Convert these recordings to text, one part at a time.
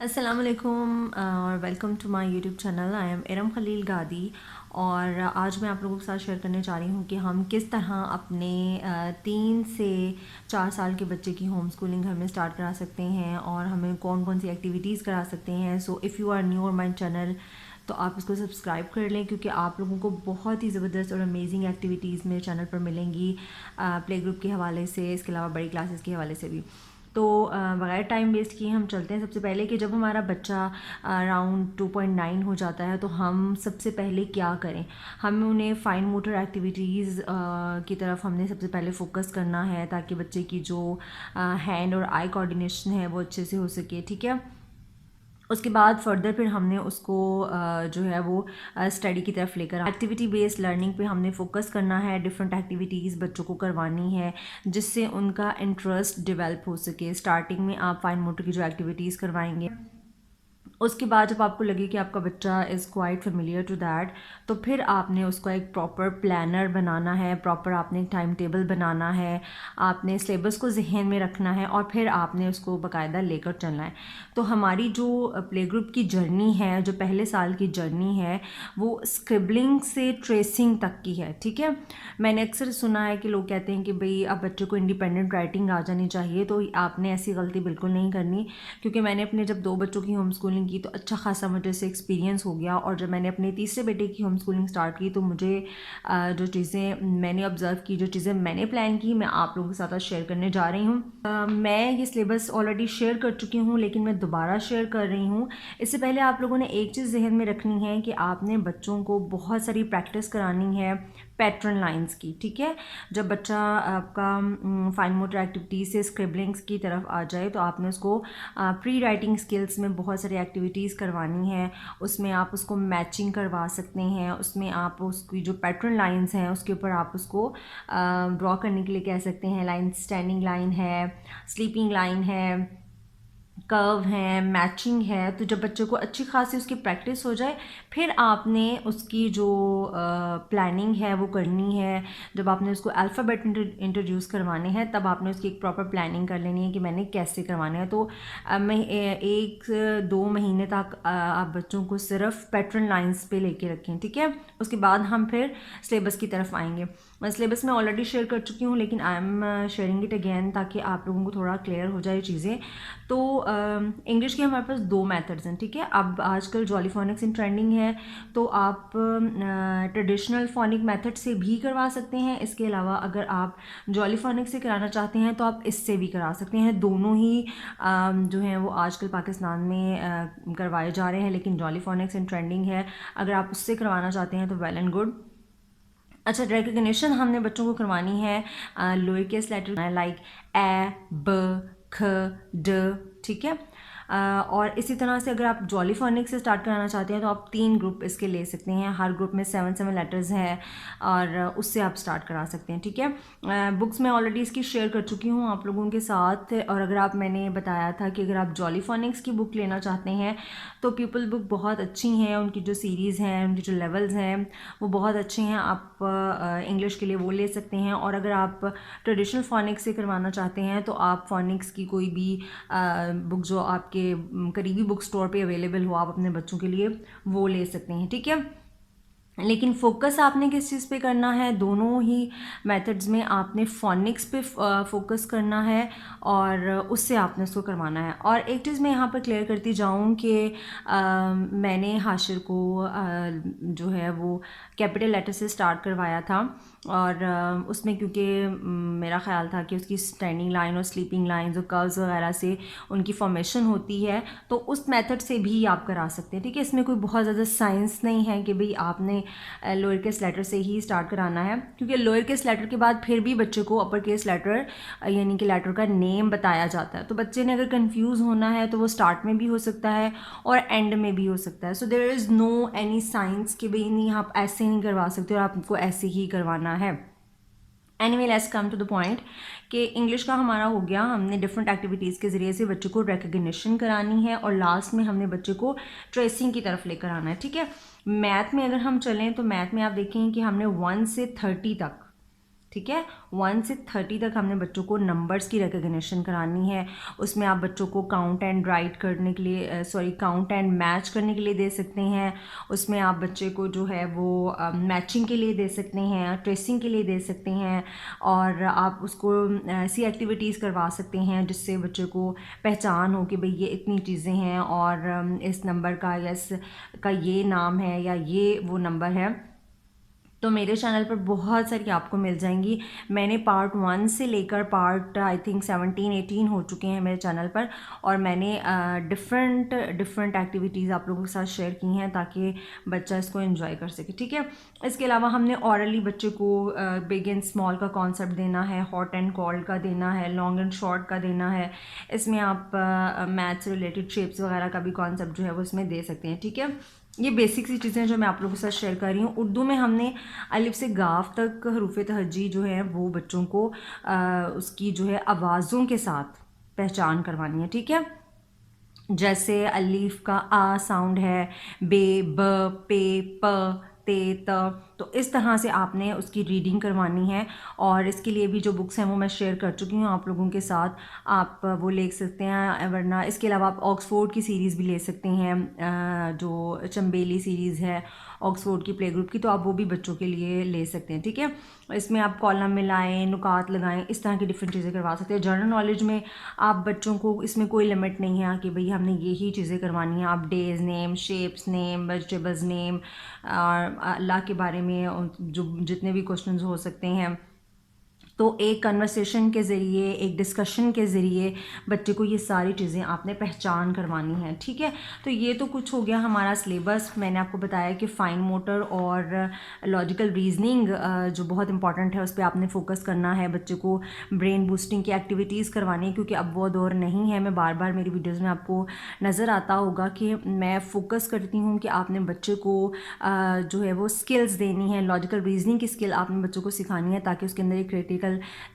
अस्सलाम वालेकुम और welcome to my YouTube channel. I'm Iram Khalil Gadi और आज मैं आप लोगों के साथ शेयर करने जा रही हूँ कि हम किस तरह अपने 3 से 4 साल के बच्चे की होम स्कूलिंग घर में स्टार्ट करा सकते हैं और हमें कौन कौन सी एक्टिविटीज़ करा सकते हैं। So if you are new और माई चैनल तो आप इसको सब्सक्राइब कर लें, क्योंकि आप लोगों को बहुत ही ज़बरदस्त और अमेजिंग एक्टिविटीज़ मेरे चैनल पर मिलेंगी, प्ले ग्रुप के हवाले से, इसके अलावा बड़ी क्लासेस के हवाले से भी। तो बगैर टाइम वेस्ट किए हम चलते हैं। सबसे पहले कि जब हमारा बच्चा अराउंड 2.9 हो जाता है तो हम सबसे पहले क्या करें, हमें उन्हें फाइन मोटर एक्टिविटीज़ की तरफ हमने सबसे पहले फोकस करना है, ताकि बच्चे की जो हैंड और आई कोऑर्डिनेशन है वो अच्छे से हो सके। ठीक है, उसके बाद फर्दर फिर हमने उसको जो है वो स्टडी की तरफ लेकर एक्टिविटी बेस्ड लर्निंग पे हमने फोकस करना है। डिफरेंट एक्टिविटीज़ बच्चों को करवानी है जिससे उनका इंटरेस्ट डेवलप हो सके। स्टार्टिंग में आप फाइन मोटर की जो एक्टिविटीज़ करवाएंगे, उसके बाद जब आपको लगे कि आपका बच्चा is quite familiar to that, तो फिर आपने उसको एक प्रॉपर प्लानर बनाना है, प्रॉपर आपने एक टाइम टेबल बनाना है, आपने सिलेबस को जहन में रखना है और फिर आपने उसको बाकायदा लेकर चलना है। तो हमारी जो प्ले ग्रुप की जर्नी है, जो पहले साल की जर्नी है, वो स्क्रिबलिंग से ट्रेसिंग तक की है। ठीक है, मैंने अक्सर सुना है कि लोग कहते हैं कि भाई अब बच्चे को इंडिपेंडेंट राइटिंग आ जानी चाहिए, तो आपने ऐसी गलती बिल्कुल नहीं करनी, क्योंकि मैंने अपने जब 2 बच्चों की होम स्कूलिंग की तो अच्छा खासा मुझे से एक्सपीरियंस हो गया, और जब मैंने अपने तीसरे बेटे की होम स्कूलिंग स्टार्ट की तो मुझे जो चीज़ें मैंने ऑब्ज़र्व की, जो चीज़ें मैंने प्लान की, मैं आप लोगों के साथ आज शेयर करने जा रही हूँ। मैं ये सिलेबस ऑलरेडी शेयर कर चुकी हूँ, लेकिन मैं दोबारा शेयर कर रही हूँ। इससे पहले आप लोगों ने एक चीज़ जहन में रखनी है कि आपने बच्चों को बहुत सारी प्रैक्टिस करानी है पैटर्न लाइंस की। ठीक है, जब बच्चा आपका फाइन मोटर एक्टिविटीज़ से स्क्रिबलिंग्स की तरफ आ जाए तो आपने उसको प्री राइटिंग स्किल्स में बहुत सारी एक्टिविटीज़ करवानी है। उसमें आप उसको मैचिंग करवा सकते हैं, उसमें आप उसकी जो पैटर्न लाइंस हैं उसके ऊपर आप उसको ड्रॉ करने के लिए कह सकते हैं। लाइन, स्टैंडिंग लाइन है, स्लीपिंग लाइन है, कर्व है, मैचिंग है। तो जब बच्चे को अच्छी खासी उसकी प्रैक्टिस हो जाए, फिर आपने उसकी जो प्लानिंग है वो करनी है। जब आपने उसको अल्फ़ाबेट इंट्रोड्यूस करवाने हैं, तब आपने उसकी एक प्रॉपर प्लानिंग कर लेनी है कि मैंने कैसे करवाने हैं। तो मैं 1-2 महीने तक आप बच्चों को सिर्फ पैटर्न लाइंस पे लेके रखें। ठीक है, उसके बाद हम फिर सिलेबस की तरफ आएंगे। मैं सिलेबस में ऑलरेडी शेयर कर चुकी हूँ, लेकिन I am sharing it again ताकि आप लोगों को थोड़ा क्लियर हो जाए चीज़ें। तो इंग्लिश के हमारे पास 2 मेथड्स हैं। ठीक है, अब आजकल जॉली फोनिक्स इन ट्रेंडिंग है, तो आप ट्रेडिशनल फोनिक मेथड से भी करवा सकते हैं। इसके अलावा अगर आप जॉली फोनिक्स से कराना चाहते हैं तो आप इससे भी करा सकते हैं। दोनों ही जो हैं वो आजकल पाकिस्तान में करवाए जा रहे हैं, लेकिन जॉली फोनिक्स इन ट्रेंडिंग है। अगर आप उससे करवाना चाहते हैं तो वेल एंड गुड। अच्छा, रिकग्निशन हमने बच्चों को करवानी है lower case letter like A, ब, ख, ड। ठीक है, और इसी तरह से अगर आप जॉली फोनिक्स से स्टार्ट कराना चाहते हैं तो आप 3 ग्रुप इसके ले सकते हैं। हर ग्रुप में 7 लेटर्स हैं और उससे आप स्टार्ट करा सकते हैं। ठीक है, बुक्स मैं ऑलरेडी इसकी शेयर कर चुकी हूँ आप लोगों के साथ। और अगर आप, मैंने बताया था कि अगर आप जॉली फोनिक्स की बुक लेना चाहते हैं तो पीपल बुक बहुत अच्छी हैं, उनकी जो सीरीज़ हैं, उनकी जो लेवल्स हैं वो बहुत अच्छे हैं। आप इंग्लिश के लिए वो ले सकते हैं। और अगर आप ट्रेडिशनल फोनिक्स से करवाना चाहते हैं तो आप फोनिक्स की कोई भी बुक जो आपके करीबी बुक स्टोर पे अवेलेबल हो, आप अपने बच्चों के लिए वो ले सकते हैं। ठीक है, लेकिन फोकस आपने किस चीज़ पे करना है, दोनों ही मेथड्स में आपने फोनिक्स पे फोकस करना है और उससे आपने उसको करवाना है। और एक चीज़ मैं यहाँ पर क्लियर करती जाऊँ कि मैंने हाशिर को जो है वो कैपिटल लेटर से स्टार्ट करवाया था, और उसमें क्योंकि मेरा ख्याल था कि उसकी स्टैंडिंग लाइन और स्लीपिंग लाइन और कर्व्स वगैरह से उनकी फॉर्मेशन होती है, तो उस मेथड से भी आप करा सकते हैं। ठीक है, इसमें कोई बहुत ज़्यादा साइंस नहीं है कि भाई आपने लोअर केस लेटर से ही स्टार्ट कराना है, क्योंकि लोअर केस लेटर के बाद फिर भी बच्चे को अपर केस लेटर यानी कि लेटर का नेम बताया जाता है। तो बच्चे ने अगर कंफ्यूज होना है तो वो स्टार्ट में भी हो सकता है और एंड में भी हो सकता है। So there is no any science कि भाई नहीं आप ऐसे नहीं करवा सकते और आपको ऐसे ही करवाना है। Anyway, let's come to the point कि इंग्लिश का हमारा हो गया। हमने डिफरेंट एक्टिविटीज़ के ज़रिए से बच्चे को रिकग्निशन करानी है और लास्ट में हमने बच्चे को ट्रेसिंग की तरफ लेकर आना है। ठीक है, मैथ में अगर हम चलें तो मैथ में आप देखें कि हमने 1 से 30 तक ठीक है। 1 से 30 तक हमने बच्चों को नंबर्स की रिकग्निशन करानी है। उसमें आप बच्चों को काउंट एंड राइट करने के लिए काउंट एंड मैच करने के लिए दे सकते हैं। उसमें आप बच्चे को जो है वो मैचिंग के लिए दे सकते हैं, ट्रेसिंग के लिए दे सकते हैं, और आप उसको ऐसी एक्टिविटीज़ करवा सकते हैं जिससे बच्चे को पहचान हो कि भाई ये इतनी चीज़ें हैं और इस नंबर का या इसका ये नाम है या ये वो नंबर है। तो मेरे चैनल पर बहुत सारी आपको मिल जाएंगी। मैंने पार्ट 1 से लेकर पार्ट आई थिंक 17-18 हो चुके हैं मेरे चैनल पर, और मैंने डिफरेंट एक्टिविटीज़ आप लोगों के साथ शेयर की हैं ताकि बच्चा इसको एंजॉय कर सके, ठीक है। इसके अलावा हमने ऑरली बच्चे को बिग एंड स्मॉल का कॉन्सेप्ट देना है, हॉट एंड कोल्ड का देना है, लॉन्ग एंड शॉर्ट का देना है। इसमें आप मैथ्स रिलेटेड शेप्स वगैरह का भी कॉन्सेप्ट जो है वो इसमें दे सकते हैं, ठीक है। ये बेसिक सी चीज़ें जो मैं आप लोगों के साथ शेयर कर रही हूँ। उर्दू में हमने अलिफ से गाफ तक हरूफ तहज्जी जो है वो बच्चों को उसकी जो है आवाज़ों के साथ पहचान करवानी है, ठीक है। जैसे अलिफ का आ साउंड है, बे, ब, पे, प, ते, त, तो इस तरह से आपने उसकी रीडिंग करवानी है। और इसके लिए भी जो बुक्स हैं वो मैं शेयर कर चुकी हूँ आप लोगों के साथ, आप वो ले सकते हैं। वरना इसके अलावा आप ऑक्सफोर्ड की सीरीज़ भी ले सकते हैं, जो चंबेली सीरीज़ है ऑक्सफोर्ड की प्ले ग्रुप की, तो आप वो भी बच्चों के लिए ले सकते हैं, ठीक है। इसमें आप कॉलम मिलाएं, नुकात लगाएं, इस तरह की डिफरेंट चीज़ें करवा सकते हैं। जनरल नॉलेज में आप बच्चों को इसमें कोई लिमिट नहीं है कि भाई हमने यही चीज़ें करवानी है। आप days name, shapes name, vegetables name, अल्लाह के बारे में जो जितने भी क्वेश्चंस हो सकते हैं, तो एक कन्वर्सेशन के ज़रिए, एक डिस्कशन के ज़रिए बच्चे को ये सारी चीज़ें आपने पहचान करवानी है, ठीक है। तो ये तो कुछ हो गया हमारा सिलेबस। मैंने आपको बताया कि फ़ाइन मोटर और लॉजिकल रीजनिंग जो बहुत इंपॉर्टेंट है उस पर आपने फोकस करना है। बच्चे को ब्रेन बूस्टिंग की एक्टिविटीज़ करवानी है, क्योंकि अब वो दौर नहीं है। मैं बार बार मेरी वीडियोज़ में आपको नज़र आता होगा कि मैं फ़ोकस करती हूँ कि आपने बच्चे को जो है वो स्किल्स देनी है। लॉजिकल रीजनिंग की स्किल आपने बच्चों को सिखानी है ताकि उसके अंदर एक क्रिटिकल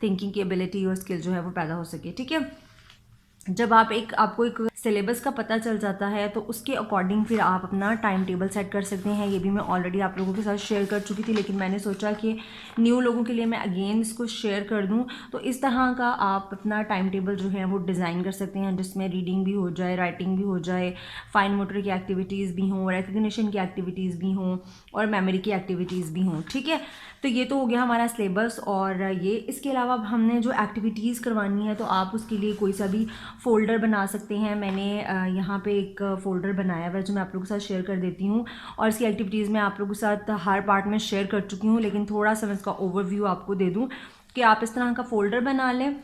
थिंकिंग की एबिलिटी और स्किल जो है वो पैदा हो सके, ठीक है। जब आपको एक सिलेबस का पता चल जाता है तो उसके अकॉर्डिंग फिर आप अपना टाइम टेबल सेट कर सकते हैं। ये भी मैं ऑलरेडी आप लोगों के साथ शेयर कर चुकी थी, लेकिन मैंने सोचा कि न्यू लोगों के लिए मैं अगेन इसको शेयर कर दूं। तो इस तरह का आप अपना टाइम टेबल जो है वो डिज़ाइन कर सकते हैं, जिसमें रीडिंग भी हो जाए, राइटिंग भी हो जाए, फाइन मोटर की एक्टिविटीज़ भी हों, रिकग्निशन की एक्टिविटीज़ भी हों और मेमोरी की एक्टिविटीज़ भी हों, ठीक है। तो ये तो हो गया हमारा सिलेबस। और ये इसके अलावा हमने जो एक्टिविटीज़ करवानी है तो आप उसके लिए कोई सा भी फ़ोल्डर बना सकते हैं। मैंने यहाँ पे एक फ़ोल्डर बनाया हुआ है जो मैं आप लोगों के साथ शेयर कर देती हूँ, और इसकी एक्टिविटीज़ मैं आप लोगों के साथ हर पार्ट में शेयर कर चुकी हूँ, लेकिन थोड़ा सा मैं इसका ओवरव्यू आपको दे दूँ कि आप इस तरह का फ़ोल्डर बना लें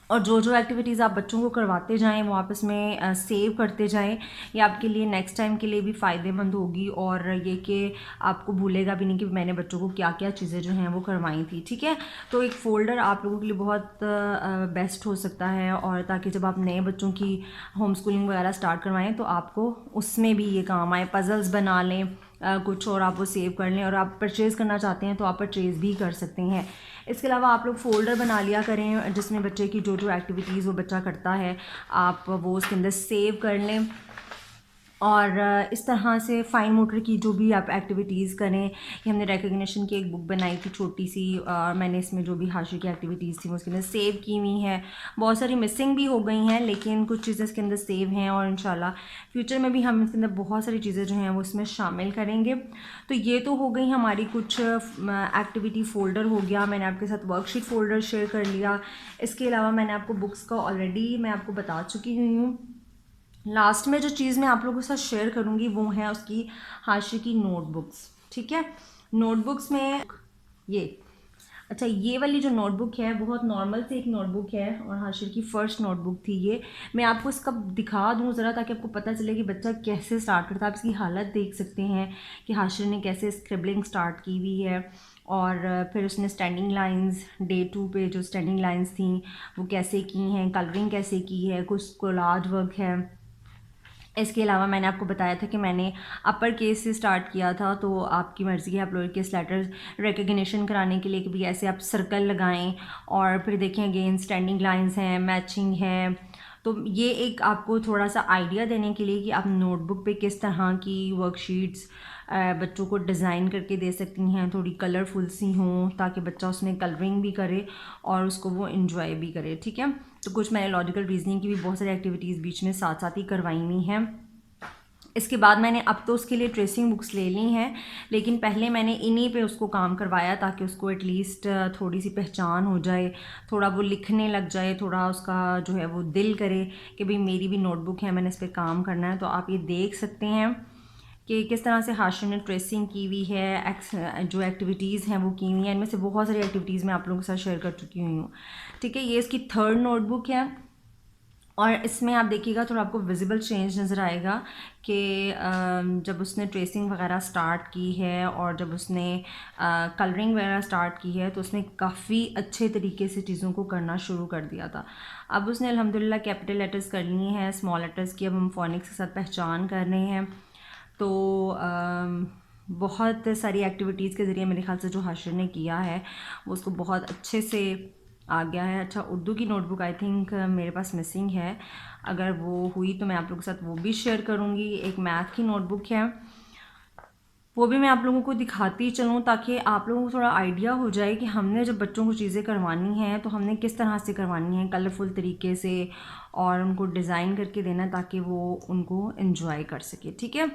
और जो जो एक्टिविटीज़ आप बच्चों को करवाते जाएं वो आप इसमें सेव करते जाएं। ये आपके लिए नेक्स्ट टाइम के लिए भी फ़ायदेमंद होगी, और ये कि आपको भूलेगा भी नहीं कि मैंने बच्चों को क्या क्या चीज़ें जो हैं वो करवाई थी, ठीक है। तो एक फ़ोल्डर आप लोगों के लिए बहुत बेस्ट हो सकता है, और ताकि जब आप नए बच्चों की होम स्कूलिंग वगैरह स्टार्ट करवाएं तो आपको उसमें भी ये काम आए। पज़ल्स बना लें कुछ और आप वो सेव कर लें, और आप परचेज़ करना चाहते हैं तो आप परचेज़ भी कर सकते हैं। इसके अलावा आप लोग फ़ोल्डर बना लिया करें जिसमें बच्चे की जो जो एक्टिविटीज़ वो बच्चा करता है आप वो उसके अंदर सेव कर लें। और इस तरह से फ़ाइन मोटर की जो भी आप एक्टिविटीज़ करें, ये हमने रिकग्निशन की एक बुक बनाई थी छोटी सी, और मैंने इसमें जो भी हाशिए की एक्टिविटीज़ थी वो उसके अंदर सेव की हुई हैं। बहुत सारी मिसिंग भी हो गई हैं, लेकिन कुछ चीज़ें इसके अंदर सेव हैं, और इंशाल्लाह फ्यूचर में भी हम इसके अंदर बहुत सारी चीज़ें जो हैं वो इसमें शामिल करेंगे। तो ये तो हो गई हमारी कुछ एक्टिविटी फ़ोल्डर हो गया। मैंने आपके साथ वर्कशीट फ़ोल्डर शेयर कर लिया। इसके अलावा मैंने आपको बुक्स का ऑलरेडी मैं आपको बता चुकी हुई हूँ। लास्ट में जो चीज़ मैं आप लोगों के साथ शेयर करूँगी वो है उसकी हाशिए की नोटबुक्स, ठीक है। नोटबुक्स में ये वाली जो नोटबुक है बहुत नॉर्मल से एक नोटबुक है, और हाशिर की फ़र्स्ट नोटबुक थी ये। मैं आपको इसका दिखा दूँ ज़रा ताकि आपको पता चले कि बच्चा कैसे स्टार्ट करता है। आप इसकी हालत देख सकते हैं कि हाशिर ने कैसे स्क्रिबलिंग स्टार्ट की हुई है, और फिर उसने स्टैंडिंग लाइंस डे 2 पे जो स्टैंडिंग लाइंस थी वो कैसे की हैं, कलरिंग कैसे की है, कुछ कोलाज वर्क है। इसके अलावा मैंने आपको बताया था कि मैंने अपर केस से स्टार्ट किया था, तो आपकी मर्ज़ी है आप लोअर केस लेटर्स रिकग्निशन कराने के लिए कि भाई ऐसे आप सर्कल लगाएं, और फिर देखें अगेन स्टैंडिंग लाइंस हैं, मैचिंग है। तो ये एक आपको थोड़ा सा आइडिया देने के लिए कि आप नोटबुक पे किस तरह की वर्कशीट्स बच्चों को डिज़ाइन करके दे सकती हैं, थोड़ी कलरफुल सी हों ताकि बच्चा उसमें कलरिंग भी करे और उसको वो इन्जॉय भी करे। ठीक है, तो कुछ मैंने लॉजिकल रीजनिंग की भी बहुत सारी एक्टिविटीज़ बीच में साथ साथ ही करवाई हुई हैं। इसके बाद मैंने अब तो उसके लिए ट्रेसिंग बुक्स ले ली हैं, लेकिन पहले मैंने इन्हीं पे उसको काम करवाया ताकि उसको एटलीस्ट थोड़ी सी पहचान हो जाए, थोड़ा वो लिखने लग जाए, थोड़ा उसका जो है वो दिल करे कि भाई मेरी भी नोटबुक है, मैंने इस पर काम करना है। तो आप ये देख सकते हैं कि किस तरह से हाशिम ने ट्रेसिंग की हुई है, जो एक्टिविटीज़ हैं वो की हुई हैं। इनमें से बहुत सारी एक्टिविटीज़ मैं आप लोगों के साथ शेयर कर चुकी हुई हूँ। ठीक है, ये इसकी 3rd नोटबुक है और इसमें आप देखिएगा थोड़ा आपको विजिबल चेंज नज़र आएगा कि जब उसने ट्रेसिंग वगैरह स्टार्ट की है और जब उसने कलरिंग वगैरह स्टार्ट की है तो उसने काफ़ी अच्छे तरीके से चीज़ों को करना शुरू कर दिया था। अब उसने अल्हम्दुलिल्लाह कैपिटल लेटर्स कर लिए हैं, स्मॉल लेटर्स की अब हम फोनिक्स के साथ पहचान कर रहे हैं। तो बहुत सारी एक्टिविटीज़ के ज़रिए मेरे ख्याल से जो हाशिर ने किया है वो उसको बहुत अच्छे से आ गया है। अच्छा, उर्दू की नोटबुक आई थिंक मेरे पास मिसिंग है, अगर वो हुई तो मैं आप लोगों के साथ वो भी शेयर करूँगी। एक मैथ की नोटबुक है, वो भी मैं आप लोगों को दिखाती चलूँ ताकि आप लोगों को थोड़ा आइडिया हो जाए कि हमने जब बच्चों को चीज़ें करवानी हैं तो हमने किस तरह से करवानी है, कलरफुल तरीके से, और उनको डिज़ाइन करके देना ताकि वो उनको इन्जॉय कर सके। ठीक है,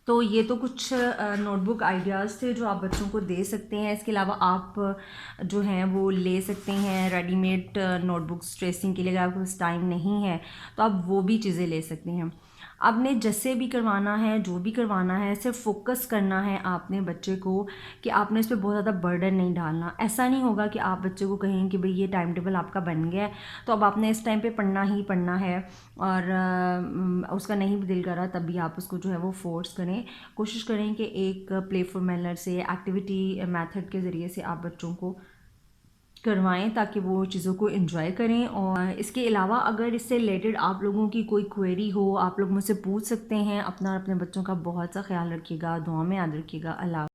तो ये तो कुछ नोटबुक आइडियाज़ थे जो आप बच्चों को दे सकते हैं। इसके अलावा आप जो हैं वो ले सकते हैं रेडीमेड नोटबुक्स ट्रेसिंग के लिए। अगर आपके पास टाइम नहीं है तो आप वो भी चीज़ें ले सकते हैं। आपने जैसे भी करवाना है, जो भी करवाना है, सिर्फ फोकस करना है आपने बच्चे को कि आपने इस पर बहुत ज़्यादा बर्डन नहीं डालना। ऐसा नहीं होगा कि आप बच्चे को कहें कि भाई ये टाइम टेबल आपका बन गया है तो अब आपने इस टाइम पे पढ़ना ही पढ़ना है, और उसका नहीं भी दिल कर रहा तब भी आप उसको जो है वो फोर्स करें। कोशिश करें कि एक प्लेफुल मैनर से, एक्टिविटी मेथड के ज़रिए से आप बच्चों को करवाएं ताकि वो चीज़ों को एंजॉय करें। और इसके अलावा अगर इससे रिलेटेड आप लोगों की कोई क्वेरी हो, आप लोग मुझसे पूछ सकते हैं। अपना और अपने बच्चों का बहुत सा ख्याल रखिएगा, दुआ में याद रखिएगा। अल्लाह।